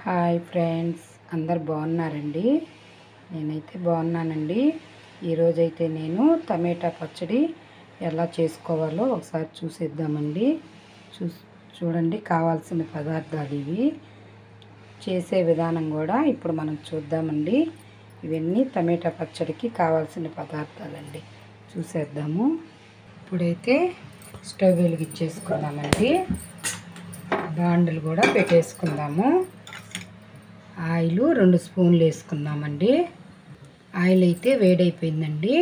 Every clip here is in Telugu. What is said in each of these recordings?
హాయ్ ఫ్రెండ్స్, అందరు బాగున్నారండి? నేనైతే బాగున్నానండి. ఈరోజైతే నేను టమాటా పచ్చడి ఎలా చేసుకోవాలో ఒకసారి చూసేద్దామండి. చూడండి, కావాల్సిన పదార్థాలు ఇవి. చేసే విధానం కూడా ఇప్పుడు మనం చూద్దామండి. ఇవన్నీ టమాటా పచ్చడికి కావాల్సిన పదార్థాలండి. చూసేద్దాము. ఇప్పుడైతే స్టవ్ వెలిగించేసుకుందామండి. బాండలు కూడా పెట్టేసుకుందాము. ఆయిల్ 2 స్పూన్లు వేసుకుందామండి. ఆయిల్ అయితే వేడైపోయిందండి.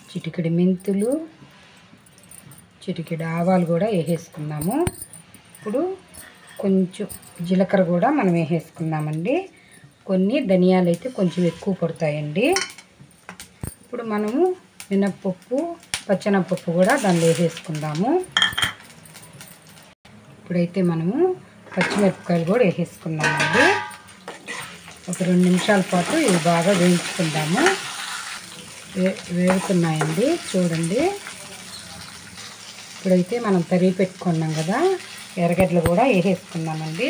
చిటికెడు మెంతులు, చిటికెడు ఆవాలు కూడా వేసేసుకున్నాము. ఇప్పుడు కొంచెం జీలకర్ర కూడా మనం వేసేసుకున్నామండి. కొన్ని ధనియాలు అయితే కొంచెం ఎక్కువ పడతాయండి. ఇప్పుడు మనము మినప్పప్పు, పచ్చెనపప్పు కూడా దానిలో వేసేసుకుందాము. ఇప్పుడైతే మనము పచ్చిమిరపకాయలు కూడా వేసేసుకున్నామండి. ఒక 2 నిమిషాల పాటు ఇవి బాగా వేయించుకుందాము. వేగుతున్నాయండి, చూడండి. ఇప్పుడైతే మనం తరిగి పెట్టుకున్నాం కదా, ఎర్రగడ్డలు కూడా వేసేసుకున్నామండి.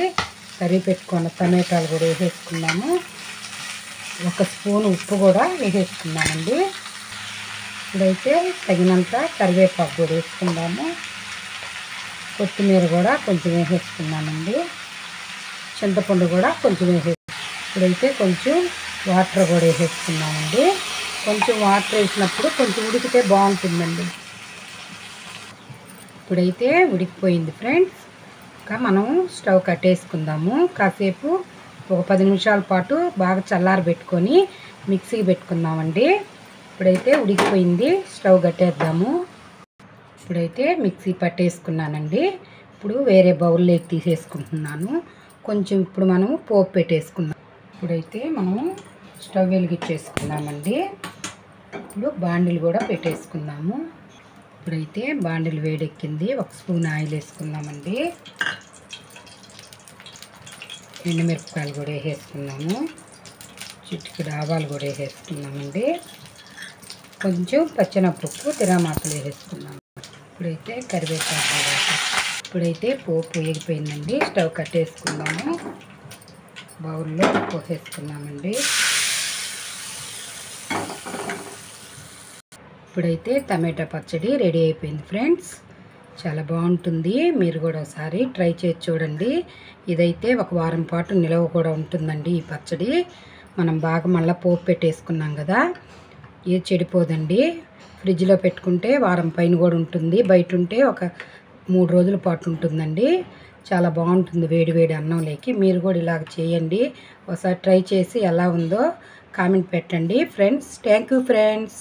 తరిగి పెట్టుకున్న టమాటాలు కూడా వేసేసుకున్నాము. 1 స్పూన్ ఉప్పు కూడా వేసేసుకున్నామండి. ఇప్పుడైతే తగినంత కరివేపాకు కూడా వేసుకుందాము. కొత్తిమీర కూడా కొంచెం వేసేసుకున్నామండి. చింతపండు కూడా కొంచెం వేసేసుకున్నాం. ఇప్పుడైతే కొంచెం వాటర్ కూడా వేసేసుకున్నామండి. కొంచెం వాటర్ వేసినప్పుడు కొంచెం ఉడికితే బాగుంటుందండి. ఇప్పుడైతే ఉడికిపోయింది ఫ్రెండ్స్. ఇంకా మనం స్టవ్ కట్టేసుకుందాము. కాసేపు ఒక 10 నిమిషాల పాటు బాగా చల్లారి పెట్టుకొని మిక్సీకి పెట్టుకుందామండి. ఇప్పుడైతే ఉడికిపోయింది, స్టవ్ కట్టేద్దాము. ఇప్పుడైతే మిక్సీ పట్టేసుకున్నానండి. ఇప్పుడు వేరే బౌల్లోకి తీసేసుకుంటున్నాను. కొంచెం ఇప్పుడు మనము పోపు పెట్టేసుకుందాం. ఇప్పుడైతే మనము స్టవ్ వెలిగించేసుకున్నామండి. ఇప్పుడు బాండిలు కూడా పెట్టేసుకుందాము. ఇప్పుడైతే బాండిలు వేడెక్కింది. 1 స్పూన్ ఆయిల్ వేసుకుందామండి. ఎండుమిరపకాయలు కూడా వేసేసుకున్నాము. చిటికెడు ఆవాలు కూడా వేసేసుకున్నామండి. కొంచెం పచ్చెనపప్పు తిరామాకులు వేసేసుకున్నాము. ఇప్పుడైతే కరివేపాకు కూడా. ఇప్పుడైతే పోపు వేగిపోయిందండి. స్టవ్ కట్టేసుకున్నాము. బౌల్లో పోసేసుకున్నామండి. ఇప్పుడైతే టమాటా పచ్చడి రెడీ అయిపోయింది ఫ్రెండ్స్. చాలా బాగుంటుంది. మీరు కూడా ఒకసారి ట్రై చేసి చూడండి. ఇదైతే 1 వారం పాటు నిలవ కూడా ఉంటుందండి. ఈ పచ్చడి మనం బాగా మళ్ళీ పోపు పెట్టేసుకున్నాం కదా, ఇది చెడిపోదండి. ఫ్రిడ్జ్లో పెట్టుకుంటే వారం పైన కూడా ఉంటుంది. బయట ఉంటే ఒక 3 రోజుల పాటు ఉంటుందండి. చాలా బాగుంటుంది వేడి వేడి అన్నంలోకి. మీరు కూడా ఇలాగ చేయండి. ఒకసారి ట్రై చేసి ఎలా ఉందో కామెంట్ పెట్టండి ఫ్రెండ్స్. Thank you friends.